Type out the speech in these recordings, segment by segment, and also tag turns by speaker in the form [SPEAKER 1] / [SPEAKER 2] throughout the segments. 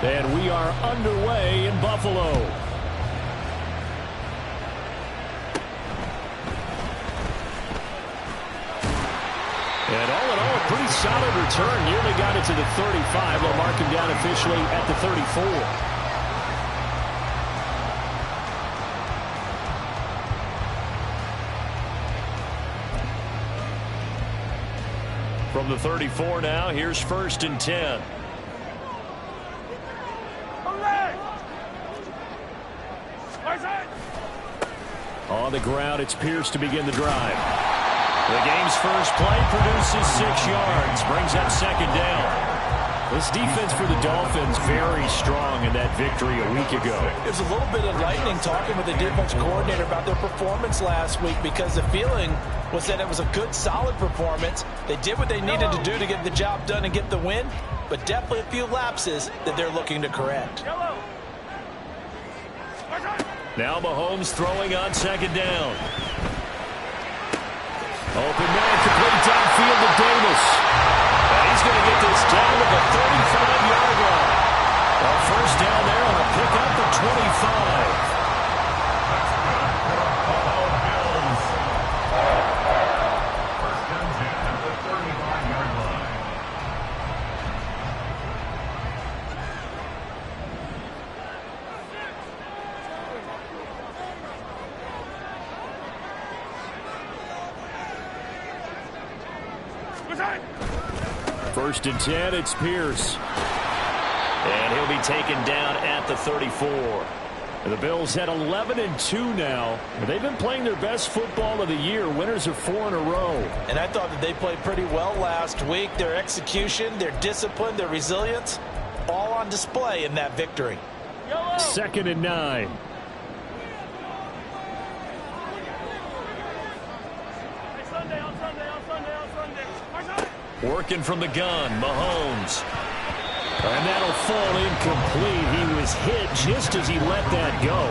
[SPEAKER 1] And we are underway in Buffalo. And all in all, a pretty solid return. Nearly got it to the 35. They'll mark him down officially at the 34. From the 34 now, here's 1st and 10. On the ground, it's Pierce to begin the drive. The game's first play produces 6 yards, brings up 2nd down. This defense for the Dolphins very strong in that victory a week ago.
[SPEAKER 2] It was a little bit enlightening talking with the defense coordinator about their performance last week, because the feeling was that it was a good, solid performance. They did what they needed to do to get the job done and get the win, but definitely a few lapses that they're looking to correct.
[SPEAKER 1] Now Mahomes throwing on 2nd down. Open man, complete downfield to Davis. And he's going to get this down to the 35-yard line. A 1st down there on a pickup of 25. First and 10, it's Pierce. And he'll be taken down at the 34. And the Bills at 11-2 now. And they've been playing their best football of the year. Winners of 4 in a row. And
[SPEAKER 2] I thought that they played pretty well last week. Their execution, their discipline, their resilience, all on display in that victory.
[SPEAKER 1] 2nd and 9. Working from the gun, Mahomes. And that'll fall incomplete. He was hit just as he let that go.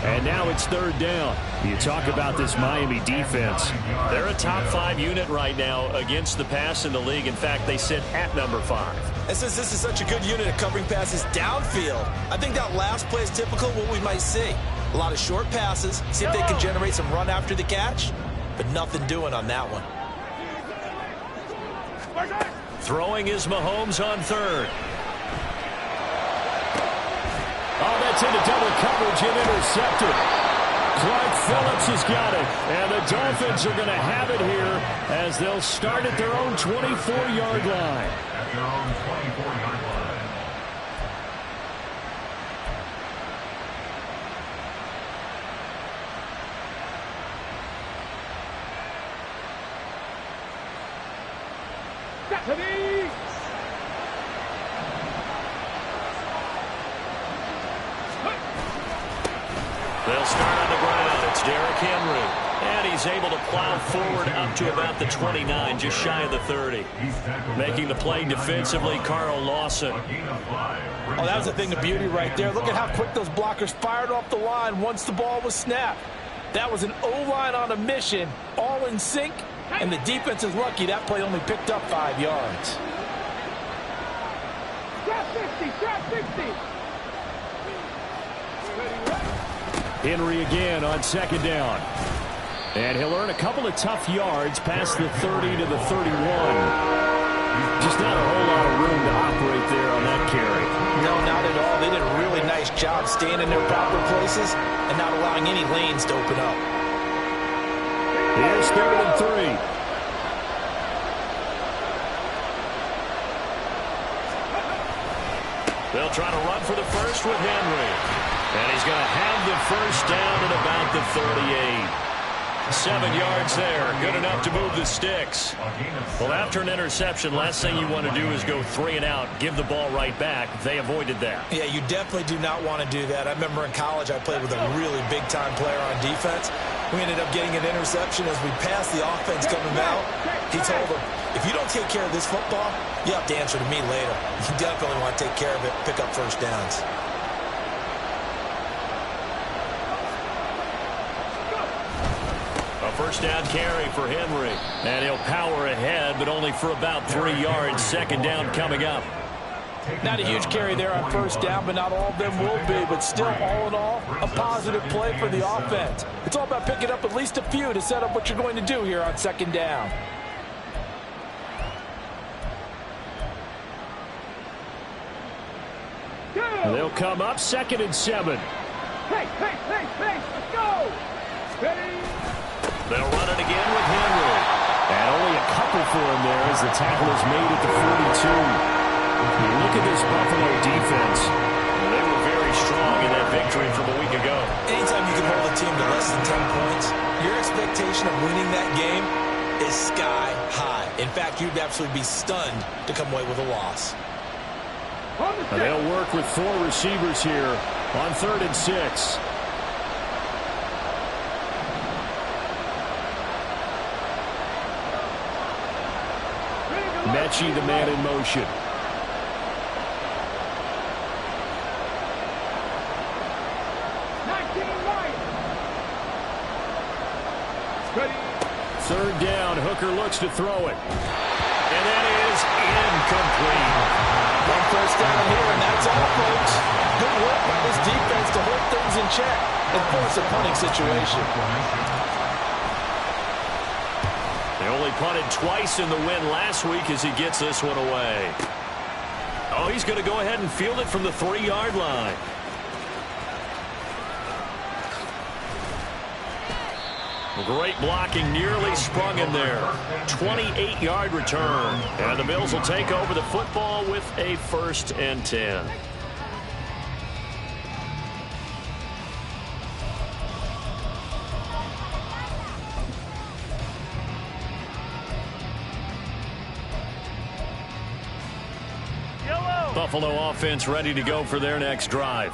[SPEAKER 1] And now it's 3rd down. You talk about this Miami defense. They're a top 5 unit right now against the pass in the league. In fact, they sit at number 5.
[SPEAKER 2] And since this is such a good unit at covering passes downfield, I think that last play is typical of what we might see. A lot of short passes, see if they can generate some run after the catch, but nothing doing on that one.
[SPEAKER 1] Throwing is Mahomes on 3rd. Oh, that's into double coverage and intercepted. Clark Phillips has got it. And the Dolphins are going to have it here as they'll start at their own 24-yard line. At their own 24-yard line. They'll start on the ground. It's Derrick Henry. And he's able to plow forward up to about the 29, just shy of the 30. Making the play defensively, Carl Lawson.
[SPEAKER 2] Oh, that was the thing of beauty right there. Look at how quick those blockers fired off the line once the ball was snapped. That was an O-line on a mission, all in sync, and the defense is lucky that play only picked up 5 yards.
[SPEAKER 3] Drop 60, drop 60.
[SPEAKER 1] Henry again on 2nd down. And he'll earn a couple of tough yards past the 30 to the 31. Just not a whole lot of room to operate there on that carry.
[SPEAKER 2] No, not at all. They did a really nice job staying in their proper places and not allowing any lanes to open up.
[SPEAKER 1] Here's 3rd and 3. They'll try to run for the first with Henry. And he's going to have the 1st down at about the 38. 7 yards there. Good enough to move the sticks. Well, after an interception, last thing you want to do is go 3 and out, give the ball right back. They avoided that.
[SPEAKER 2] Yeah, you definitely do not want to do that. I remember in college I played with a really big-time player on defense. We ended up getting an interception as we passed the offense coming out. He told him, if you don't take care of this football, you have to answer to me later. You definitely want to take care of it, pick up 1st downs.
[SPEAKER 1] A 1st down carry for Henry. And he'll power ahead, but only for about 3 yards. 2nd down coming up.
[SPEAKER 2] Not a huge carry there on first down, but not all of them will be. But still, all in all, a positive play for the offense. It's all about picking up at least a few to set up what you're going to do here on second down.
[SPEAKER 1] They'll come up 2nd and 7.
[SPEAKER 3] Hey, let's go! Ready?
[SPEAKER 1] They'll run it again with Henry. And only a couple for him there as the tackle is made at the 42. Look at this Buffalo defense. They were very strong in that victory from a week ago.
[SPEAKER 2] Anytime you can hold a team to less than 10 points, your expectation of winning that game is sky high. In fact, you'd absolutely be stunned to come away with a loss.
[SPEAKER 1] And they'll work with 4 receivers here on 3rd and 6. Mechie, the man in motion. Third down, Hooker looks to throw it. And that is incomplete.
[SPEAKER 2] One first down here, and that's all, folks. Good work by this defense to hold things in check and force a punting situation.
[SPEAKER 1] They only punted twice in the win last week as he gets this one away. Oh, he's going to go ahead and field it from the 3-yard line. Great blocking, nearly sprung him there. 28-yard return. And the Bills will take over the football with a 1st and 10. Buffalo offense ready to go for their next drive.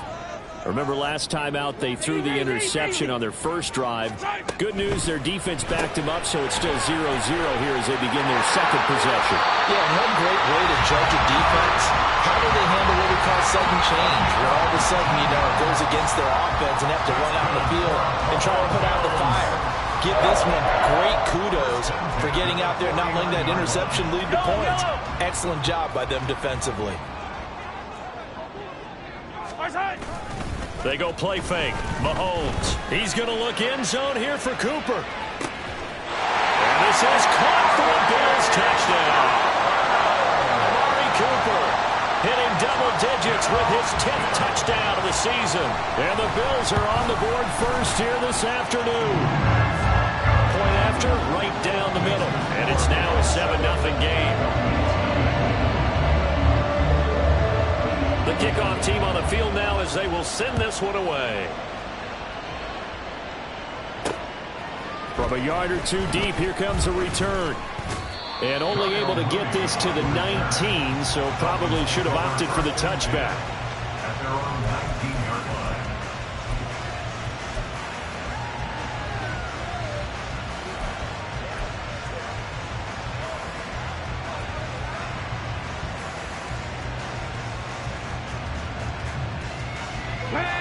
[SPEAKER 1] Remember last time out they threw the interception on their first drive. Good news, their defense backed them up, so it's still 0-0 here as they begin their second possession.
[SPEAKER 2] Yeah, one great way to judge a defense. How do they handle what we call sudden change? Where all of a sudden, you know, it goes against their offense and have to run out in the field and try to put out the fire. Give this one great kudos for getting out there and not letting that interception lead to points. Excellent job by them defensively.
[SPEAKER 1] They go play fake. Mahomes. He's going to look end zone here for Cooper. And this is caught for a Bills touchdown. Amari Cooper hitting double digits with his 10th touchdown of the season. And the Bills are on the board first here this afternoon. Point after, right down the middle. And it's now a 7-0 game. The kickoff team on the field now as they will send this one away. From a yard or 2 deep, here comes a return. And only able to get this to the 19, so probably should have opted for the touchback.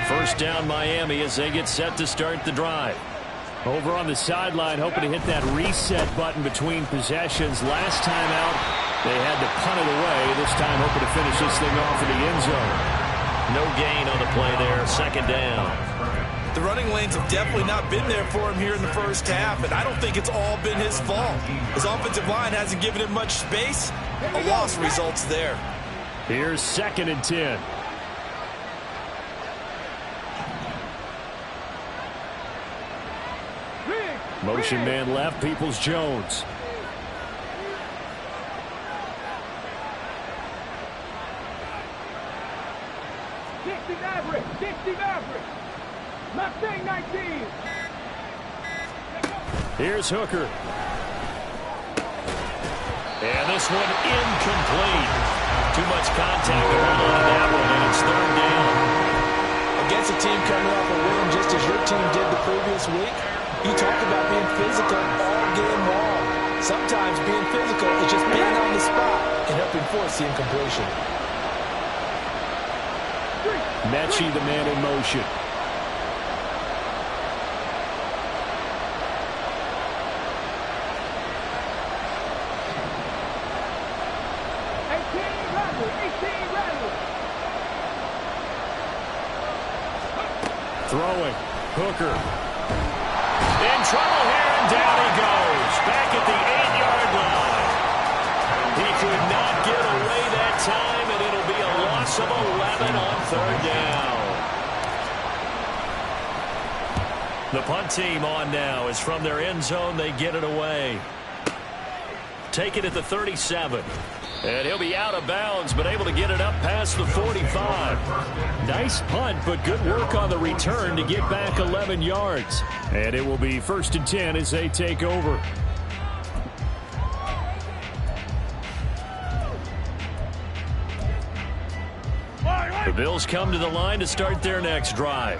[SPEAKER 1] First down Miami as they get set to start the drive. Over on the sideline, hoping to hit that reset button between possessions. Last time out, they had to punt it away. This time hoping to finish this thing off in the end zone. No gain on the play there, 2nd down.
[SPEAKER 2] The running lanes have definitely not been there for him here in the first half, and I don't think it's all been his fault. His offensive line hasn't given him much space. A loss results there.
[SPEAKER 1] Here's 2nd and 10. Motion man left, Peoples-Jones.
[SPEAKER 3] Mustang 19.
[SPEAKER 1] Here's Hooker. And this one incomplete. Too much contact going on in that one, and it's 3rd down.
[SPEAKER 2] Against a team coming off a win just as your team did the previous week, you talked about being physical all game long. Sometimes being physical is just being on the spot and helping force the incompletion.
[SPEAKER 1] Mechie, the man in motion. Throwing. Hooker. In trouble here, and down he goes. Back at the 8-yard line. He could not get away that time, and it'll be a loss of 11 on third down. The punt team on now is from their end zone. They get it away. Take it at the 37. And he'll be out of bounds, but able to get it up past the 45. Nice punt, but good work on the return to get back 11 yards. And it will be 1st and 10 as they take over. The Bills come to the line to start their next drive.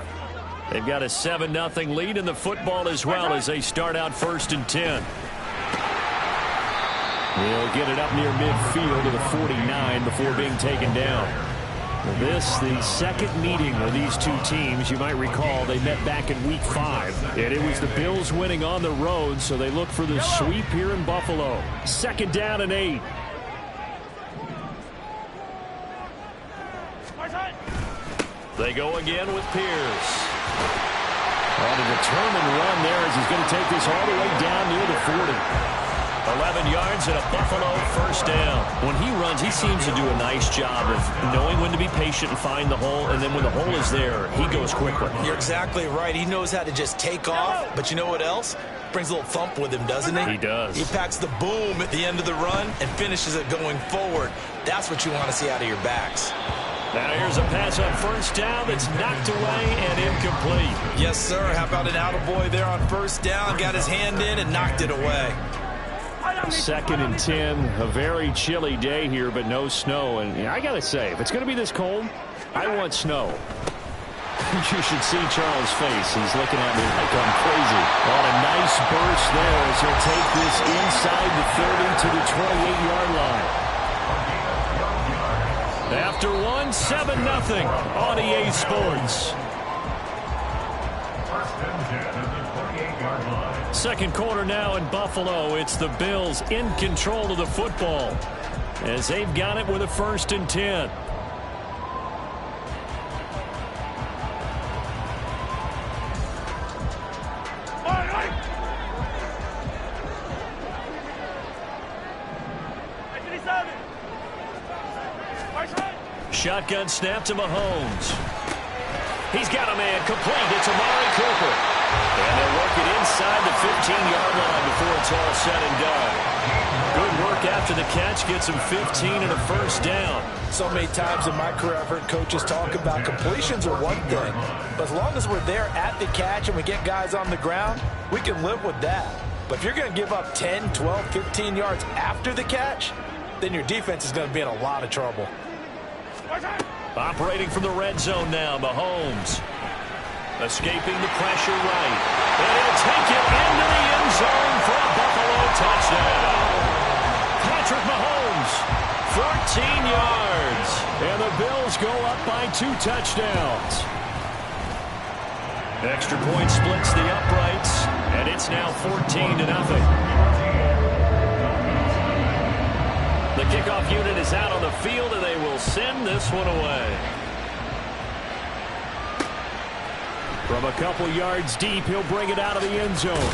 [SPEAKER 1] They've got a 7-0 lead in the football as well as they start out 1st and 10. They'll get it up near midfield to the 49 before being taken down. This, the second meeting of these two teams. You might recall they met back in Week 5. And it was the Bills winning on the road, so they look for the sweep here in Buffalo. 2nd down and 8. They go again with Pierce. On a determined run there as he's going to take this all the way down near the 40. 11 yards and a Buffalo 1st down. When he runs, he seems to do a nice job of knowing when to be patient and find the hole, and then when the hole is there, he goes quickly.
[SPEAKER 2] You're exactly right. He knows how to just take off, but you know what else? Brings a little thump with him, doesn't he?
[SPEAKER 1] He does.
[SPEAKER 2] He packs the boom at the end of the run and finishes it going forward. That's what you want to see out of your backs.
[SPEAKER 1] Now here's a pass on 1st down that's knocked away and incomplete.
[SPEAKER 2] Yes, sir. How about an attaboy there on 1st down? Got his hand in and knocked it away.
[SPEAKER 1] 2nd and 10. A very chilly day here, but no snow. And I got to say, if it's going to be this cold, I want snow. You should see Charles' face. He's looking at me like I'm crazy. On a nice burst there as he'll take this inside the 30 to the 28-yard line. After 7-0 on EA Sports. Second quarter now in Buffalo. It's the Bills in control of the football as they've got it with a 1st and 10. Shotgun snap to Mahomes. He's got a man complete. It's Amari Cooper. And they'll work it inside the 15-yard line before it's all said and done. Good work after the catch. Gets him 15 and a 1st down.
[SPEAKER 2] So many times in my career I've heard coaches talk about completions are one thing. But as long as we're there at the catch and we get guys on the ground, we can live with that. But if you're going to give up 10, 12, 15 yards after the catch, then your defense is going to be in a lot of trouble.
[SPEAKER 1] Operating from the red zone now, Mahomes. Escaping the pressure right. And he'll take it into the end zone for a Buffalo touchdown. Patrick Mahomes, 14 yards. And the Bills go up by 2 touchdowns. Extra point splits the uprights, and it's now 14-0. The kickoff unit is out on the field, and they will send this one away. From a couple yards deep, he'll bring it out of the end zone.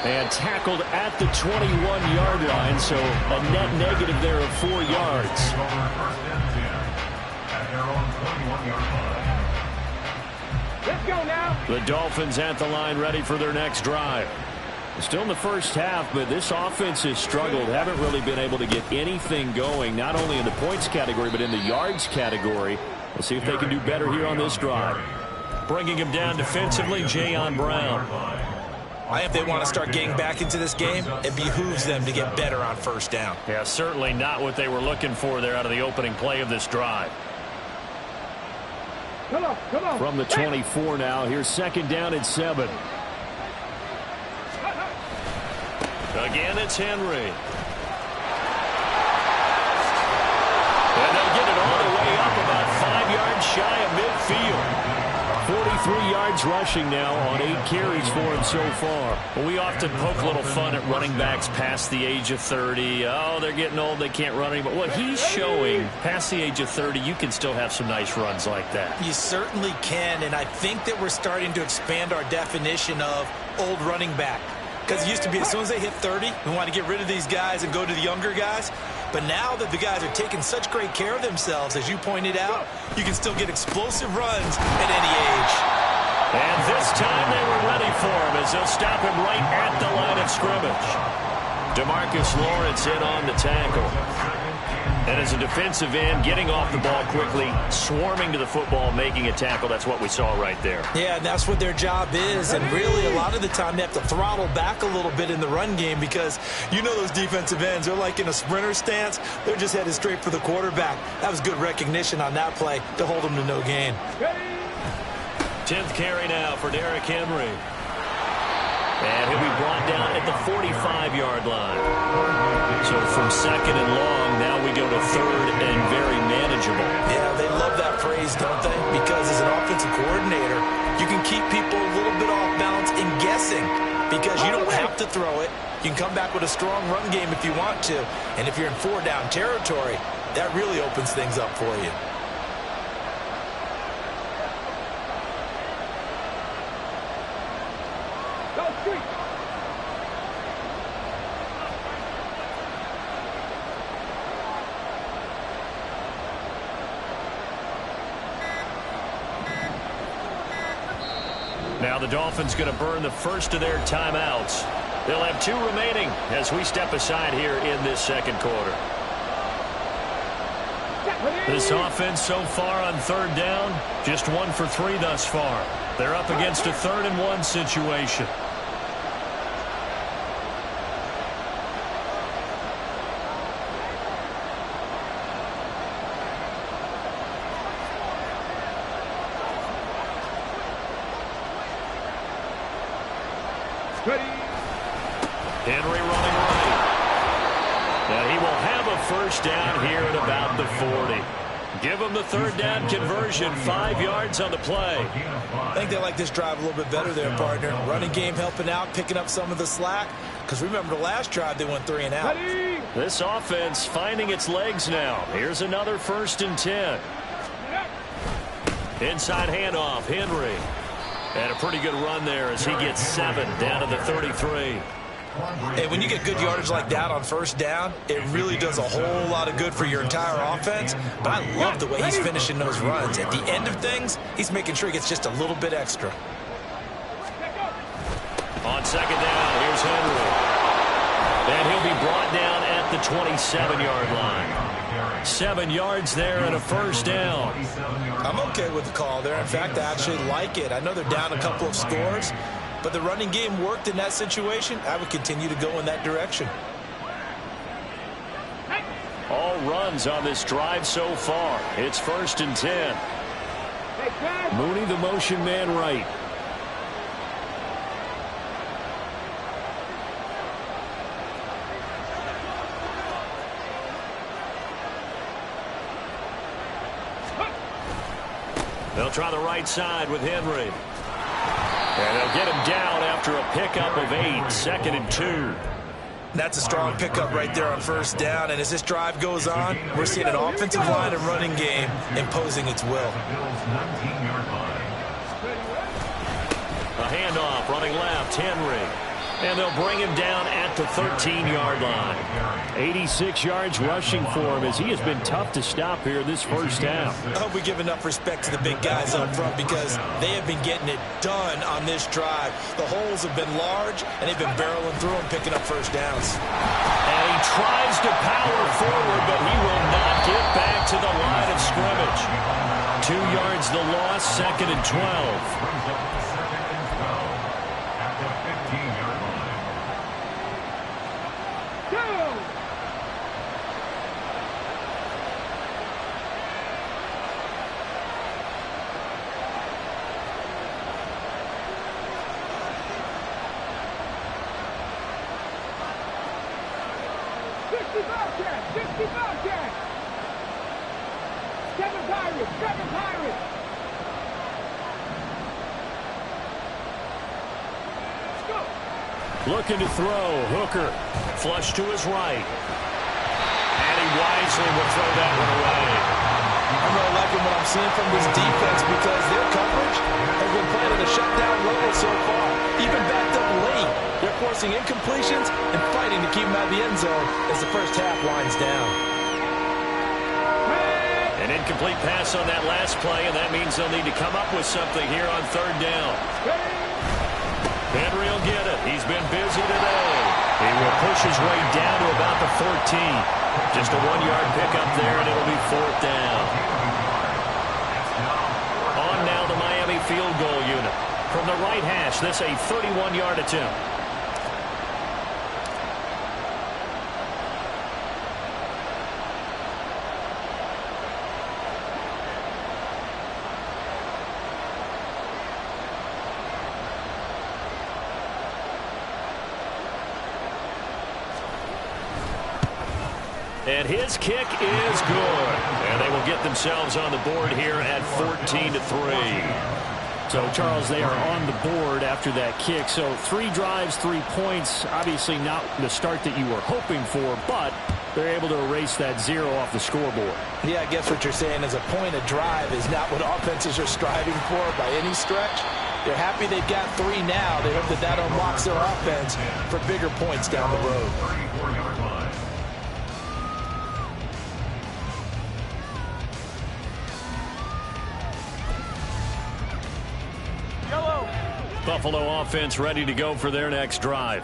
[SPEAKER 1] And tackled at the 21-yard line, so a net negative there of 4 yards.
[SPEAKER 3] Let's go now.
[SPEAKER 1] The Dolphins at the line ready for their next drive. Still in the first half, but this offense has struggled. Haven't really been able to get anything going, not only in the points category, but in the yards category. We'll see if they can do better here on this drive. Bringing him down defensively, Jayon Brown.
[SPEAKER 2] I think they want to start getting back into this game. It behooves them to get better on 1st down.
[SPEAKER 1] Yeah, certainly not what they were looking for there out of the opening play of this drive.
[SPEAKER 3] Come on, come on.
[SPEAKER 1] From the 24 now, here's 2nd down and 7. Again, it's Henry. And they'll get it all the way up about 5 yards shy of midfield. 3 yards rushing now on 8 carries for him so far.
[SPEAKER 4] Well, we often poke a little fun at running backs past the age of 30. Oh, they're getting old, they can't run anymore. What he's showing, past the age of 30, you can still have some nice runs like that.
[SPEAKER 2] You certainly can, and I think that we're starting to expand our definition of old running back. Because it used to be as soon as they hit 30, we want to get rid of these guys and go to the younger guys. But now that the guys are taking such great care of themselves, as you pointed out, you can still get explosive runs at any age.
[SPEAKER 1] And this time they were ready for him as they'll stop him right at the line of scrimmage. DeMarcus Lawrence in on the tackle. And as a defensive end, getting off the ball quickly, swarming to the football, making a tackle. That's what we saw right there.
[SPEAKER 2] Yeah, and that's what their job is. And really, a lot of the time, they have to throttle back a little bit in the run game because you know those defensive ends, they're like in a sprinter stance. They're just headed straight for the quarterback. That was good recognition on that play to hold them to no gain.
[SPEAKER 1] 10th carry now for Derrick Henry. And he'll be brought down at the 45-yard line. So from second and long, now we go to third and very manageable.
[SPEAKER 2] Yeah, they love that phrase, don't they? Because as an offensive coordinator, you can keep people a little bit off balance in guessing because you don't have to throw it. You can come back with a strong run game if you want to. And if you're in 4-down territory, that really opens things up for you.
[SPEAKER 1] Now the Dolphins going to burn the first of their timeouts. They'll have 2 remaining as we step aside here in this second quarter. This offense so far on 3rd down, just 1 for 3 thus far. They're up against a 3rd and 1 situation. Henry running right. And he will have a first down here at about the 40. Give him the 3rd down conversion, 5 yards on the play.
[SPEAKER 2] I think they like this drive a little bit better there, partner. Running game helping out, picking up some of the slack. Because remember the last drive, they went 3 and out.
[SPEAKER 1] This offense finding its legs now. Here's another 1st and 10. Inside handoff, Henry. And a pretty good run there as he gets 7 down to the 33.
[SPEAKER 2] And when you get good yardage like that on 1st down, it really does a whole lot of good for your entire offense. But I love the way he's finishing those runs. At the end of things, he's making sure he gets just a little bit extra.
[SPEAKER 1] On 2nd down, here's Henry. And he'll be brought down at the 27-yard line. 7 yards there and a 1st down.
[SPEAKER 2] I'm okay with the call there. In fact, I actually like it. I know they're down a couple of scores, but the running game worked in that situation. I would continue to go in that direction.
[SPEAKER 1] All runs on this drive so far. It's 1st and 10. Mooney, the motion man right. They'll try the right side with Henry. And they'll get him down after a pickup of 8, 2nd and 2.
[SPEAKER 2] That's a strong pickup right there on 1st down. And as this drive goes on, we're seeing an offensive line and running game imposing its will.
[SPEAKER 1] A handoff, running left, Henry. And they'll bring him down at the 13-yard line. 86 yards rushing for him as he has been tough to stop here this 1st down.
[SPEAKER 2] I hope we give enough respect to the big guys up front because they have been getting it done on this drive. The holes have been large, and they've been barreling through and picking up 1st downs.
[SPEAKER 1] And he tries to power forward, but he will not get back to the line of scrimmage. 2 yards the loss, 2nd and 12. Looking to throw. Hooker.
[SPEAKER 4] Flush to his right. And he wisely will throw that one away.
[SPEAKER 2] I'm really liking what I'm seeing from this defense because their coverage has been playing at a shutdown level so far. Even backed up late, they're forcing incompletions and fighting to keep them out of the end zone as the first half winds down.
[SPEAKER 4] An incomplete pass on that last play, and that means they'll need to come up with something here on third down. Henry will get it. He's been busy today. He will push his way down to about the 14. Just a 1-yard pickup there, and it'll be fourth down. On now the Miami field goal unit. From the right hash, this a 31-yard attempt. And his kick is good. And they will get themselves on the board here at 14-3.
[SPEAKER 1] So, Charles, they are on the board after that kick. So 3 drives, 3 points. Obviously not the start that you were hoping for, but they're able to erase that 0 off the scoreboard.
[SPEAKER 2] Yeah, I guess what you're saying is a point of drive is not what offenses are striving for by any stretch. They're happy they've got 3 now. They hope that that unlocks their offense for bigger points down the road.
[SPEAKER 4] Buffalo offense ready to go for their next drive.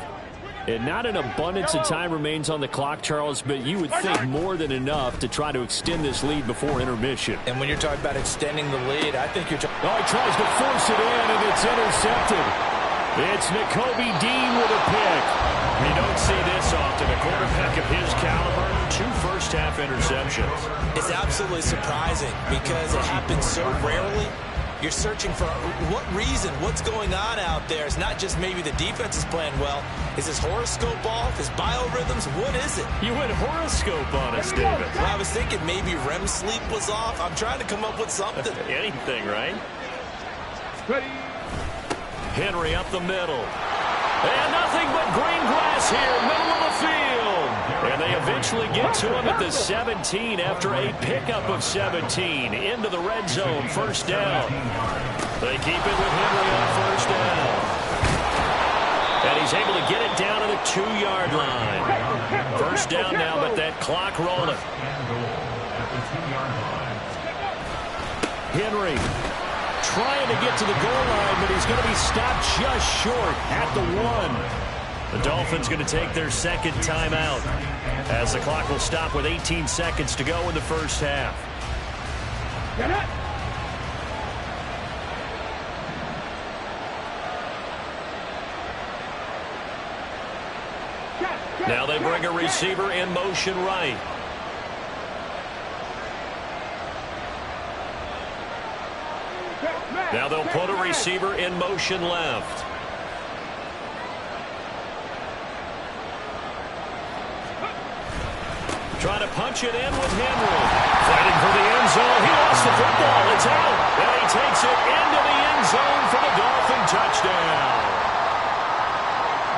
[SPEAKER 1] And not an abundance of time remains on the clock, Charles, but you would think more than enough to try to extend this lead before intermission.
[SPEAKER 2] And when you're talking about extending the lead, I think you're talking...
[SPEAKER 1] Oh, he tries to force it in, and it's intercepted. It's Nakobe Dean with a pick.
[SPEAKER 4] You don't see this often. A quarterback of his caliber, 2 first-half interceptions.
[SPEAKER 2] It's absolutely surprising because it happens so rarely. You're searching for what reason, what's going on out there. It's not just maybe the defense is playing well. Is his horoscope off? His biorhythms? What is it?
[SPEAKER 4] You went horoscope on us, David.
[SPEAKER 2] Well, I was thinking maybe REM sleep was off. I'm trying to come up with something.
[SPEAKER 4] Anything, right?
[SPEAKER 3] Ready.
[SPEAKER 4] Henry up the middle. And nothing but green grass here, middle of the field. And they eventually get to him at the 17 after a pickup of 17. Into the red zone, first down. They keep it with Henry on first down. And he's able to get it down to the 2-yard line. First down now, but that clock rolling.
[SPEAKER 1] Henry trying to get to the goal line, but he's going to be stopped just short at the 1.
[SPEAKER 4] The Dolphins going to take their second timeout as the clock will stop with 18 seconds to go in the first half. Now they bring a receiver in motion right. Now they'll put a receiver in motion left. Trying to punch it in with Henry. Fighting for the end zone. He lost the football. It's out. And he takes it into the end zone for the Dolphin touchdown.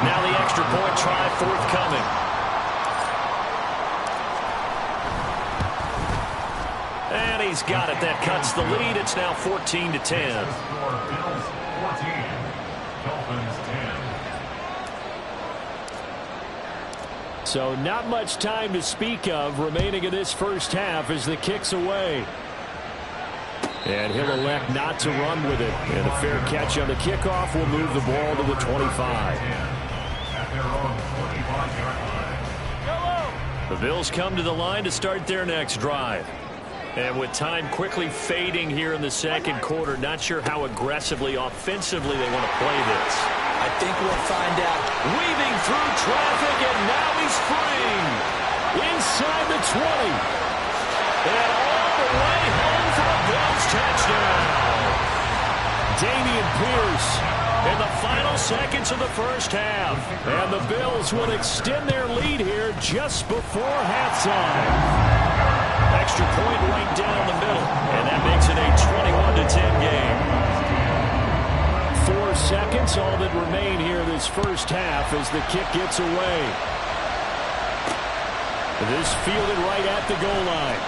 [SPEAKER 4] Now the extra point try forthcoming. And he's got it. That cuts the lead. It's now 14-10.
[SPEAKER 1] So not much time to speak of remaining in this first half as the kick's away. And he'll elect not to run with it. And a fair catch on the kickoff will move the ball to the 25.
[SPEAKER 4] The Bills come to the line to start their next drive. And with time quickly fading here in the second quarter, not sure how aggressively, offensively they want to play this.
[SPEAKER 2] I think we'll find out.
[SPEAKER 1] Weaving through traffic, and now he's free. Inside the 20.
[SPEAKER 4] And all the way home for a Bills touchdown.
[SPEAKER 1] Dameon Pierce in the final seconds of the first half. And the Bills will extend their lead here just before halftime.
[SPEAKER 4] Extra point right down the middle. And that makes it a 21-10 game.
[SPEAKER 1] 4 seconds, all that remain here this his first half as the kick gets away. This fielded right at the goal line.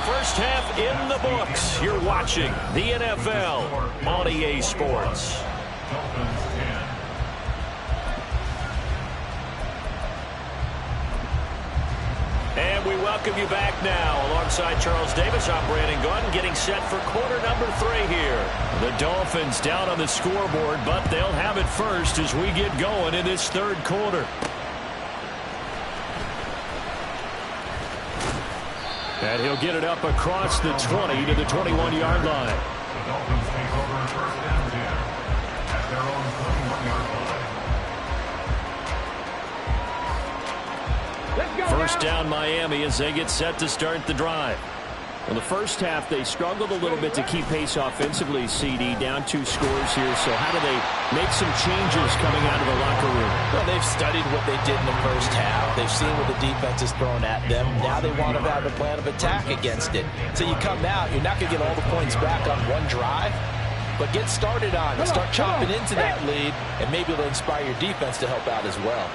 [SPEAKER 4] First half in the books. You're watching the NFL on EA Sports. And we welcome you back now. Alongside Charles Davis, I'm Brandon Gunn, getting set for quarter number 3 here.
[SPEAKER 1] The Dolphins down on the scoreboard, but they'll have it first as we get going in this third quarter. And he'll get it up across the 20 to the 21-yard line.
[SPEAKER 3] The Dolphins take over first and 10 at their own 21-yard line.
[SPEAKER 1] First down Miami as they get set to start the drive. In the first half, they struggled a little bit to keep pace offensively, CD, down 2 scores here. So how do they make some changes coming out of the locker room?
[SPEAKER 2] Well, they've studied what they did in the first half. They've seen what the defense is throwing at them. Now they want to have a plan of attack against it. So you come out, you're not going to get all the points back on one drive, but get started on it. Start chopping into that lead, and maybe it'll inspire your defense to help out as well.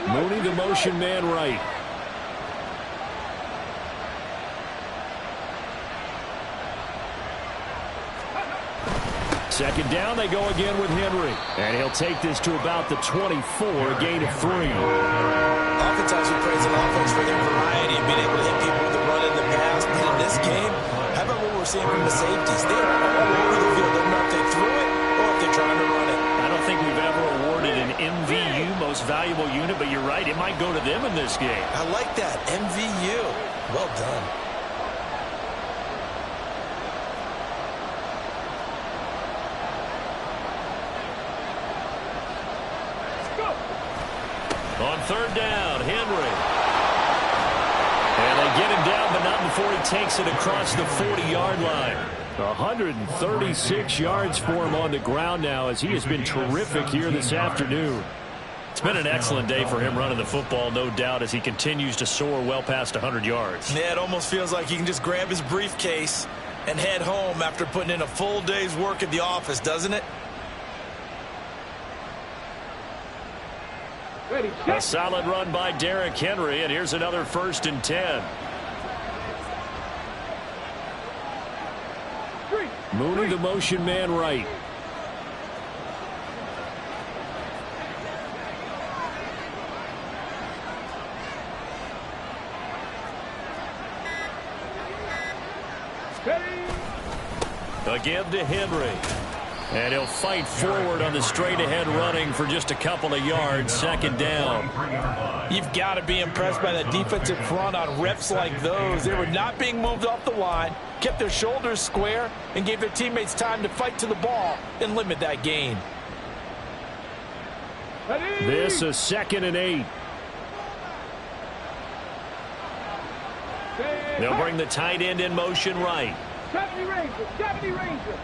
[SPEAKER 1] Mooney, the motion man right. Second down, they go again with Henry. And he'll take this to about the 24, a gain of 3.
[SPEAKER 2] Oftentimes we praise an offense for their variety of being able to hit people with the run in the pass. But in this game, how about what we're seeing from the safeties? They're all over the field. They don't know if they threw it or if they're trying to run it.
[SPEAKER 1] I don't think we've ever awarded an MVU, most valuable unit, but you're right, it might go to them in this game.
[SPEAKER 2] I like that, MVU. Well done.
[SPEAKER 1] On third down, Henry. And they get him down, but not before he takes it across the 40-yard line. 136 yards for him on the ground now as he has been terrific here this afternoon. It's been an excellent day for him running the football, no doubt, as he continues to soar well past 100 yards.
[SPEAKER 2] Yeah, it almost feels like he can just grab his briefcase and head home after putting in a full day's work at the office, doesn't it?
[SPEAKER 1] A solid run by Derrick Henry, and here's another 1st and 10. Mooney, the motion man right. Again to Henry. And he'll fight forward on the straight-ahead running for just a couple of yards. Second down.
[SPEAKER 2] You've got to be impressed by that defensive front on reps like those. They were not being moved off the line, kept their shoulders square, and gave their teammates time to fight to the ball and limit that gain.
[SPEAKER 1] This is 2nd and 8. They'll bring the tight end in motion right.
[SPEAKER 3] 70 Rangers, 70 Rangers.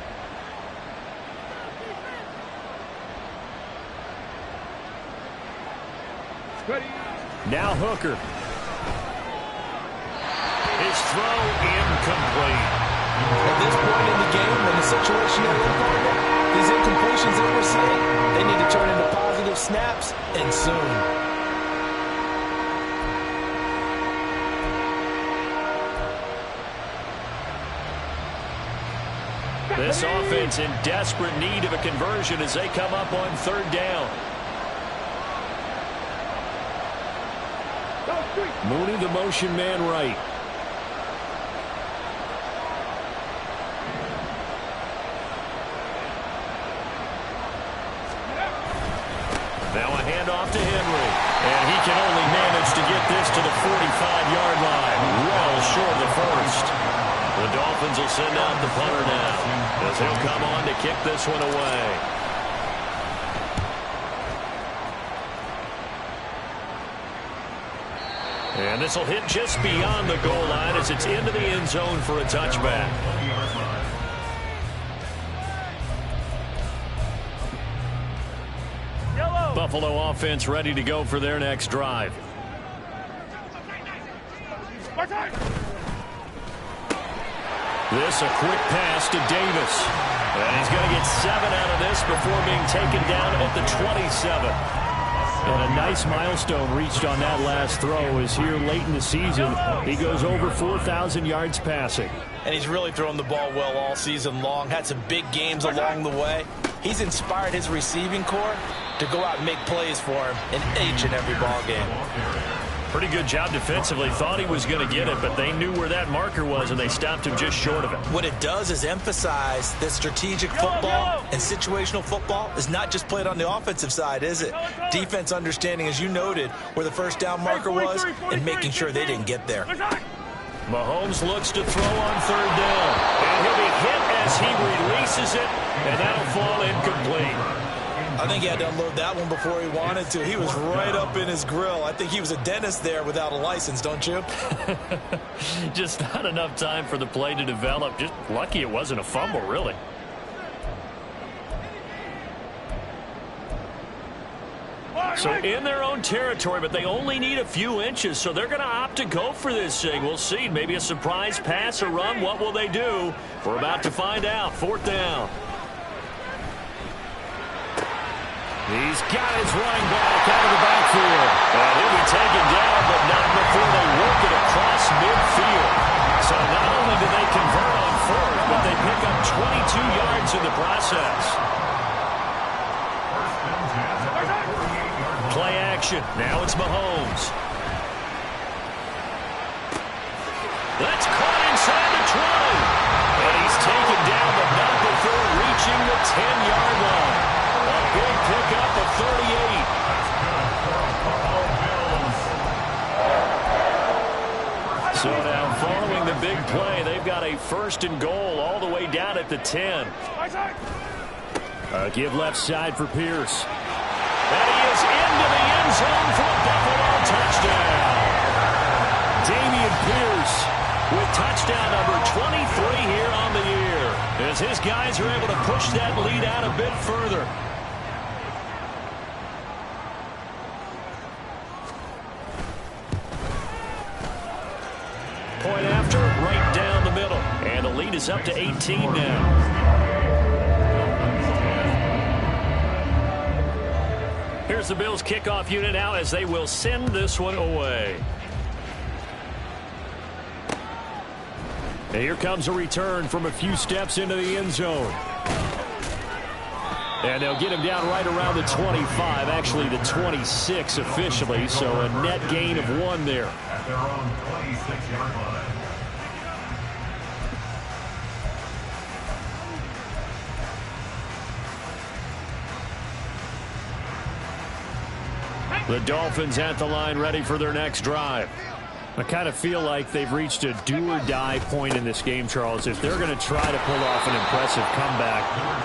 [SPEAKER 1] Now Hooker. His throw incomplete.
[SPEAKER 2] At this point in the game, in the situation they're in, these incompletions that we're seeing, they need to turn into positive snaps, and soon.
[SPEAKER 1] This offense in desperate need of a conversion as they come up on 3rd down. Mooney, the motion man right. Now a handoff to Henry. And he can only manage to get this to the 45-yard line. Well short of the first. The Dolphins will send out the punter now as he'll come on to kick this one away. And this will hit just beyond the goal line as it's into the end zone for a touchback.
[SPEAKER 4] Buffalo offense ready to go for their next drive. This a quick pass to Davis. And he's going to get 7 out of this before being taken down at the 27. And a nice milestone reached on that last throw is here late in the season. He goes over 4,000 yards passing.
[SPEAKER 2] And he's really thrown the ball well all season long. Had some big games along the way. He's inspired his receiving corps to go out and make plays for him in each and every ball game.
[SPEAKER 4] Pretty good job defensively. Thought he was going to get it, but they knew where that marker was, and they stopped him just short of it.
[SPEAKER 2] What it does is emphasize that strategic football and situational football is not just played on the offensive side, is it? Defense understanding, as you noted, where the first down marker was and making sure they didn't get there.
[SPEAKER 4] Mahomes looks to throw on third down. And he'll be hit as he releases it, and that'll fall incomplete.
[SPEAKER 2] I think he had to unload that one before he wanted to. He was right up in his grill. I think he was a dentist there without a license, don't you?
[SPEAKER 4] Just not enough time for the play to develop. Just lucky it wasn't a fumble, really. So in their own territory, but they only need a few inches, so they're going to opt to go for this thing. We'll see. Maybe a surprise pass or run. What will they do? We're about to find out. 4th down. He's got his running back out of the backfield. And he'll be taken down, but not before they work it across midfield. So not only do they convert on 4th, but they pick up 22 yards in the process. Play action. Now it's Mahomes. That's caught inside the 20. And he's taken down, but not before reaching the 10-yard line. A big pickup of 38. So now following the big play, they've got a 1st and goal all the way down at the 10. Give left side for Pierce. And he is into the end zone for a Buffalo touchdown. Dameon Pierce with touchdown number 23 here on the year, as his guys are able to push that lead out a bit further. Point after, right down the middle. And the lead is up to 18 now. Here's the Bills kickoff unit now as they will send this one away. And here comes a return from a few steps into the end zone. And they'll get him down right around the 25, actually the 26 officially, so a net gain of 1 there.
[SPEAKER 3] At their own 26-yard line.
[SPEAKER 4] The Dolphins at the line ready for their next drive. I kind of feel like they've reached a do-or-die point in this game, Charles. If they're going to try to pull off an impressive comeback,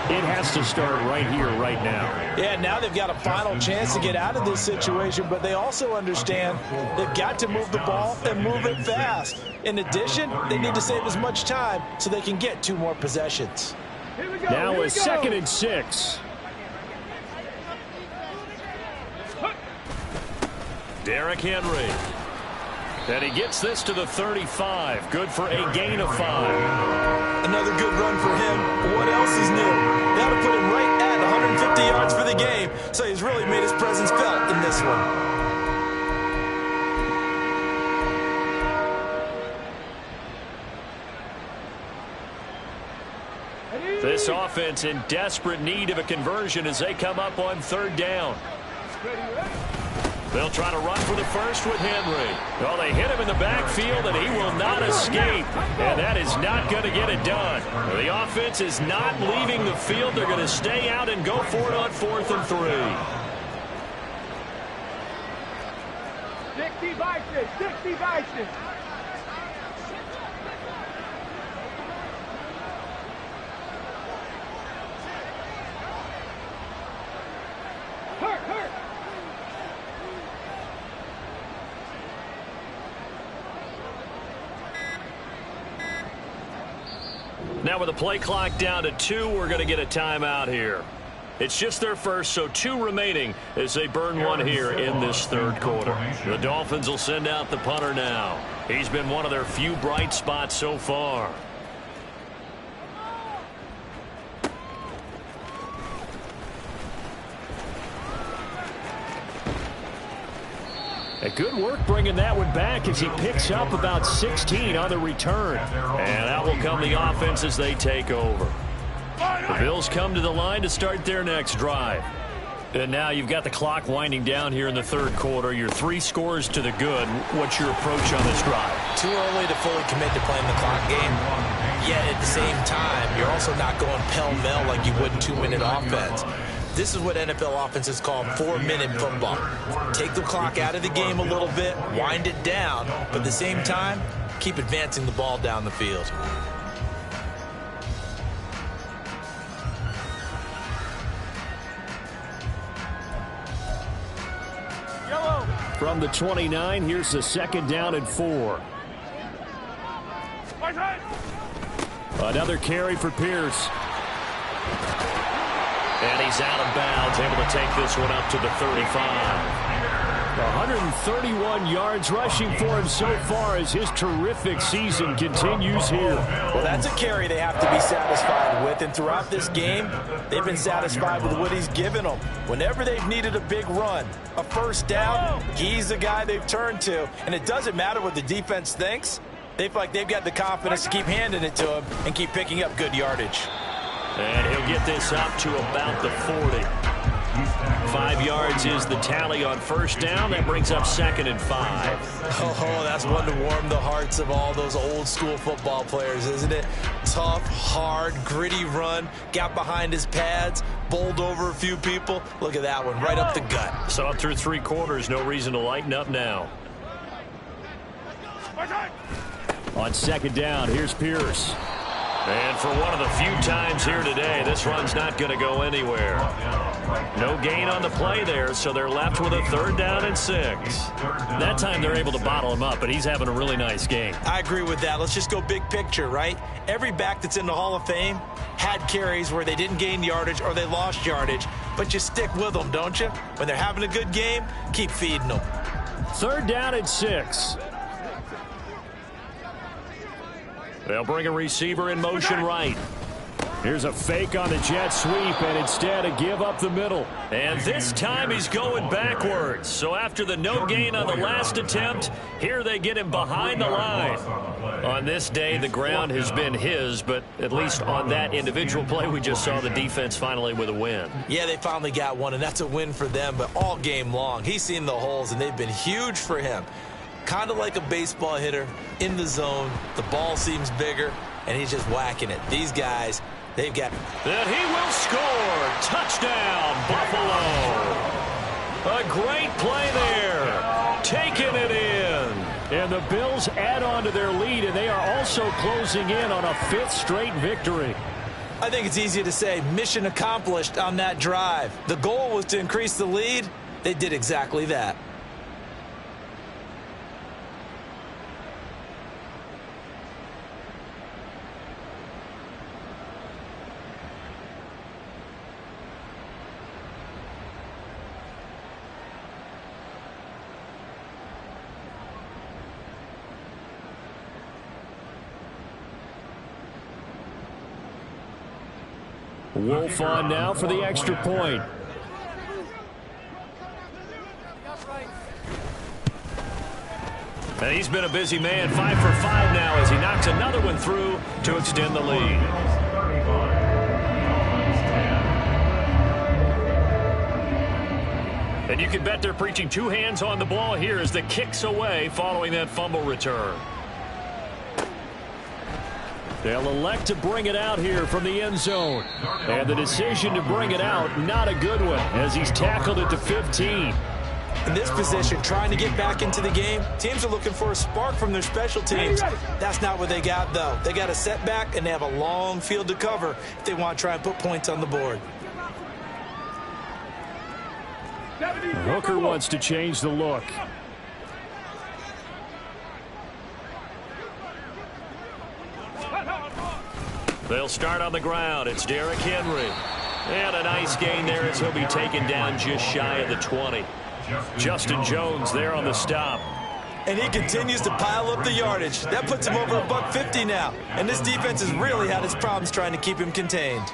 [SPEAKER 4] it has to start right here, right now.
[SPEAKER 2] Yeah, now they've got a final chance to get out of this situation, but they also understand they've got to move the ball and move it fast. In addition, they need to save as much time so they can get 2 more possessions.
[SPEAKER 4] Now a 2nd and 6. Derrick Henry. And he gets this to the 35. Good for a gain of 5.
[SPEAKER 2] Another good run for him. What else is new? That'll put him right at 150 yards for the game. So he's really made his presence felt in this one.
[SPEAKER 4] This offense in desperate need of a conversion as they come up on 3rd down. They'll try to run for the first with Henry. Well, they hit him in the backfield, and he will not escape. And that is not going to get it done. The offense is not leaving the field. They're going to stay out and go for it on 4th and 3.
[SPEAKER 5] 60 Vikings, 60 Vikings.
[SPEAKER 4] Now with the play clock down to 2, we're going to get a timeout here. It's just their first, so 2 remaining as they burn one here in this third quarter. The Dolphins will send out the punter now. He's been one of their few bright spots so far.
[SPEAKER 1] Good work bringing that one back as he picks up about 16 on the return.
[SPEAKER 4] And out will come the offense as they take over. The Bills come to the line to start their next drive. And now you've got the clock winding down here in the third quarter. You're 3 scores to the good. What's your approach on this drive?
[SPEAKER 2] Too early to fully commit to playing the clock game. Yet at the same time, you're also not going pell-mell like you would in 2-minute offense. This is what NFL offenses call 4-minute football. Take the clock out of the game a little bit, wind it down, but at the same time, keep advancing the ball down the field.
[SPEAKER 1] From the 29, here's the 2nd down and 4. Another carry for Pierce.
[SPEAKER 4] And he's out of bounds, able to take this one up to the 35.
[SPEAKER 1] 131 yards rushing for him so far as his terrific season continues here.
[SPEAKER 2] Well, that's a carry they have to be satisfied with, and throughout this game, they've been satisfied with what he's given them. Whenever they've needed a big run, a first down, he's the guy they've turned to. And it doesn't matter what the defense thinks. They feel like they've got the confidence to keep handing it to him and keep picking up good yardage.
[SPEAKER 4] And he'll get this up to about the 40. 5 yards is the tally on first down. That brings up 2nd and 5.
[SPEAKER 2] Oh, that's one to warm the hearts of all those old school football players, isn't it? Tough, hard, gritty run. Got behind his pads, bowled over a few people. Look at that one, right up the gut.
[SPEAKER 4] So up through 3 quarters, no reason to lighten up now.
[SPEAKER 1] On 2nd down, here's Pierce.
[SPEAKER 4] And for one of the few times here today, this run's not going to go anywhere. No gain on the play there, so they're left with a 3rd down and 6.
[SPEAKER 1] That time they're able to bottle him up, but he's having a really nice game.
[SPEAKER 2] I agree with that. Let's just go big picture, right? Every back that's in the Hall of Fame had carries where they didn't gain yardage or they lost yardage, but you stick with them, don't you? When they're having a good game, keep feeding them.
[SPEAKER 1] 3rd down and 6.
[SPEAKER 4] They'll bring a receiver in motion right.
[SPEAKER 1] Here's a fake on the jet sweep, and instead a give up the middle.
[SPEAKER 4] And this time he's going backwards. So after the no gain on the last attempt, here they get him behind the line. On this day, the ground has been his, but at least on that individual play, we just saw the defense finally with a win.
[SPEAKER 2] Yeah, they finally got one, and that's a win for them, but all game long, he's seen the holes, and they've been huge for him. Kind of like a baseball hitter in the zone. The ball seems bigger, and he's just whacking it. These guys, they've got...
[SPEAKER 4] And he will score. Touchdown, Buffalo. A great play there. Taking it in.
[SPEAKER 1] And the Bills add on to their lead, and they are also closing in on a 5th straight victory.
[SPEAKER 2] I think it's easy to say mission accomplished on that drive. The goal was to increase the lead. They did exactly that.
[SPEAKER 1] Wolf on now for the extra point.
[SPEAKER 4] And he's been a busy man, 5 for 5 now as he knocks another one through to extend the lead. And you can bet they're preaching 2 hands on the ball here as the kick's away following that fumble return.
[SPEAKER 1] They'll elect to bring it out here from the end zone. And the decision to bring it out, not a good one, as he's tackled at the 15.
[SPEAKER 2] In this position, trying to get back into the game, teams are looking for a spark from their special teams. That's not what they got, though. They got a setback, and they have a long field to cover if they want to try and put points on the board.
[SPEAKER 1] Hooker wants to change the look.
[SPEAKER 4] They'll start on the ground. It's Derrick Henry. And a nice gain there as he'll be taken down just shy of the 20. Justin Jones there on the stop.
[SPEAKER 2] And he continues to pile up the yardage. That puts him over $150 now. And this defense has really had its problems trying to keep him contained.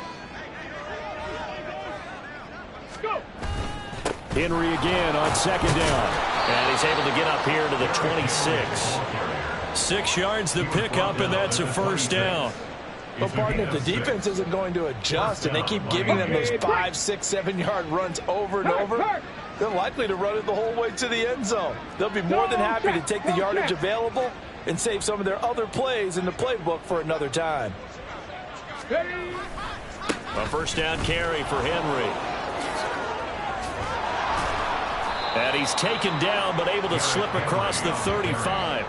[SPEAKER 1] Henry again on second down.
[SPEAKER 4] And he's able to get up here to the 26. 6 yards the pickup, and that's a first down.
[SPEAKER 2] But, partner, if the defense isn't going to adjust and they keep giving them those 5, 6, 7-yard runs over and over, they're likely to run it the whole way to the end zone. They'll be more than happy to take the yardage available and save some of their other plays in the playbook for another time.
[SPEAKER 4] A first down carry for Henry. And he's taken down but able to slip across the 35.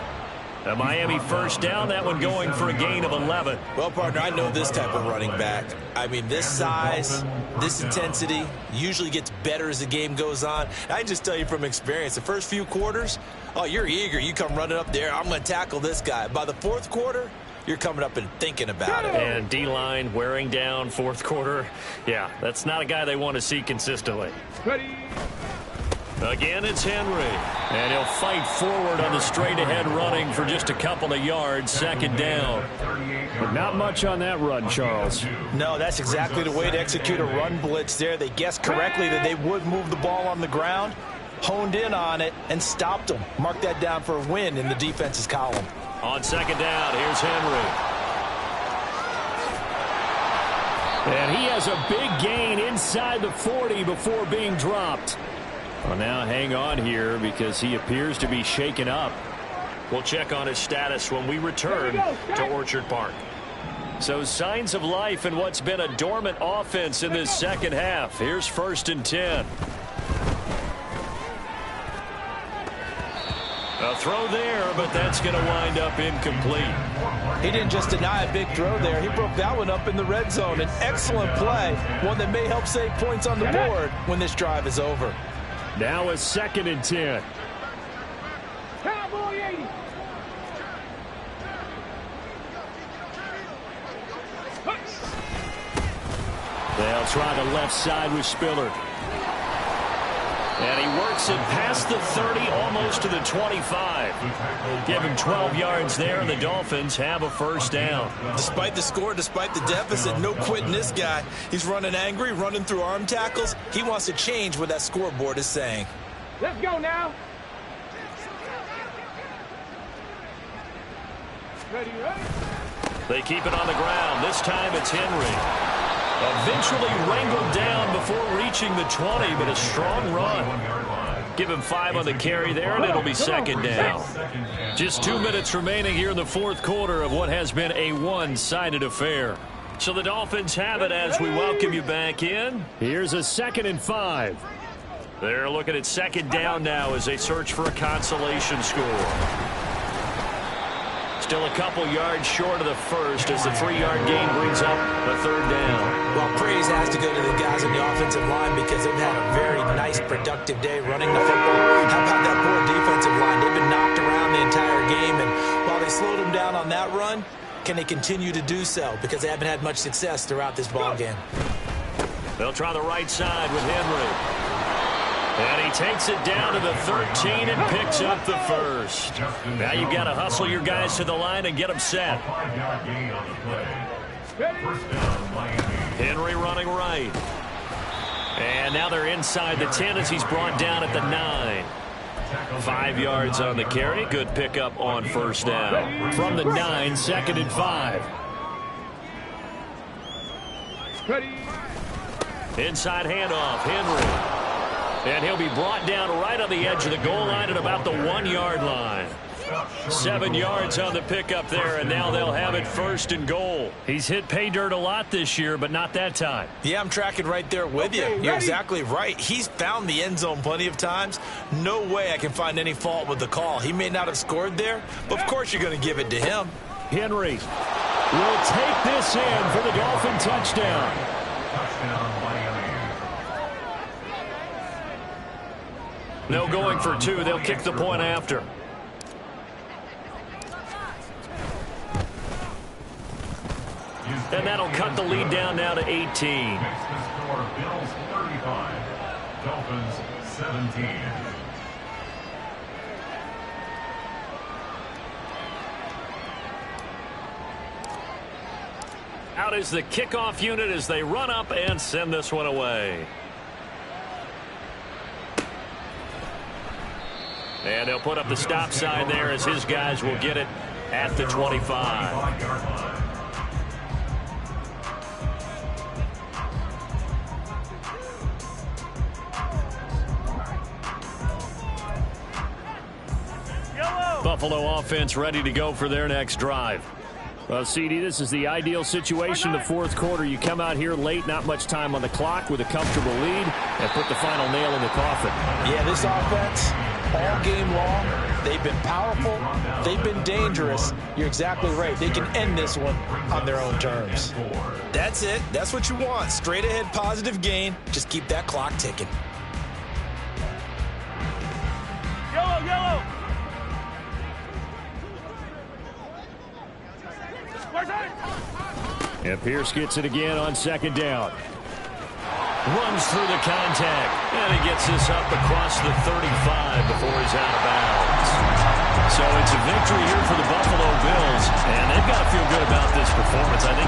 [SPEAKER 4] A Miami first down, that one going for a gain of 11.
[SPEAKER 2] Well, partner, I know this type of running back. I mean, this size, this intensity usually gets better as the game goes on. I can just tell you from experience, the first few quarters, oh, you're eager. You come running up there, I'm going to tackle this guy. By the fourth quarter, you're coming up and thinking about it.
[SPEAKER 4] And D-line wearing down fourth quarter. Yeah, that's not a guy they want to see consistently.
[SPEAKER 5] Ready.
[SPEAKER 4] Again, it's Henry. And he'll fight forward on the straight-ahead running for just a couple of yards, second down.
[SPEAKER 1] But not much on that run, Charles.
[SPEAKER 2] No, that's exactly the way to execute a run blitz there. They guessed correctly that they would move the ball on the ground, honed in on it, and stopped them. Mark that down for a win in the defense's column.
[SPEAKER 4] On second down, here's Henry.
[SPEAKER 1] And he has a big gain inside the 40 before being dropped. Well, now hang on here because he appears to be shaken up.
[SPEAKER 4] We'll check on his status when we return to Orchard Park. So signs of life in what's been a dormant offense in this second half. Here's 1st and 10. A throw there, but that's going to wind up incomplete.
[SPEAKER 2] He didn't just deny a big throw there. He broke that one up in the red zone. An excellent play, one that may help save points on the board when this drive is over.
[SPEAKER 1] Now a 2nd and 10.
[SPEAKER 5] Cowboy 80.
[SPEAKER 1] They'll try the left side with Spiller.
[SPEAKER 4] And he works it past the 30, almost to the 25. Give him 12 yards there, and the Dolphins have a first down.
[SPEAKER 2] Despite the score, despite the deficit, no quitting this guy. He's running angry, running through arm tackles. He wants to change what that scoreboard is saying.
[SPEAKER 5] Let's go now. Ready, ready.
[SPEAKER 4] They keep it on the ground. This time it's Henry. Eventually wrangled down before reaching the 20, but a strong run. Give him 5 on the carry there, and it'll be second down. Just 2 minutes remaining here in the fourth quarter of what has been a one-sided affair. So the Dolphins have it as we welcome you back in.
[SPEAKER 1] Here's a 2nd and 5.
[SPEAKER 4] They're looking at second down now as they search for a consolation score. Still a couple yards short of the first as the 3-yard gain brings up a third down.
[SPEAKER 2] Well, praise has to go to the guys on the offensive line because they've had a very nice, productive day running the football. How about that poor defensive line? They've been knocked around the entire game, and while they slowed them down on that run, can they continue to do so? Because they haven't had much success throughout this ball game.
[SPEAKER 4] They'll try the right side with Henry. And he takes it down to the 13 and picks up the first. Now you've got to hustle your guys to the line and get them set. Henry running right. And now they're inside the 10 as he's brought down at the 9. 5 yards on the carry. Good pickup on first down.
[SPEAKER 1] From the 9, 2nd and 5.
[SPEAKER 4] Inside handoff, Henry. And he'll be brought down right on the edge of the goal line at about the 1-yard line. 7 yards on the pickup there, and now they'll have it 1st and goal.
[SPEAKER 1] He's hit pay dirt a lot this year, but not that time.
[SPEAKER 2] Yeah, I'm tracking right there with you. You're exactly right. He's found the end zone plenty of times. No way I can find any fault with the call. He may not have scored there, but of course you're going to give it to him.
[SPEAKER 1] Henry will take this in for the Dolphin touchdown.
[SPEAKER 4] No going for 2. They'll kick the point after. And that'll cut the lead down now to 18.
[SPEAKER 3] Bills 35, Dolphins 17.
[SPEAKER 4] Out is the kickoff unit as they run up and send this one away. And they'll put up the stop sign there as his guys will get it at the 25. Buffalo offense ready to go for their next drive.
[SPEAKER 1] Well, CD, this is the ideal situation. The fourth quarter, you come out here late, not much time on the clock with a comfortable lead, and put the final nail in the coffin.
[SPEAKER 2] Yeah, this offense, all game long, they've been powerful, they've been dangerous. You're exactly right. They can end this one on their own terms. That's it. That's what you want. Straight ahead positive gain. Just keep that clock ticking.
[SPEAKER 5] Yellow, yellow.
[SPEAKER 1] And Pierce gets it again on second down.
[SPEAKER 4] Runs through the contact, and he gets this up across the 35 before he's out of bounds. So it's a victory here for the Buffalo Bills.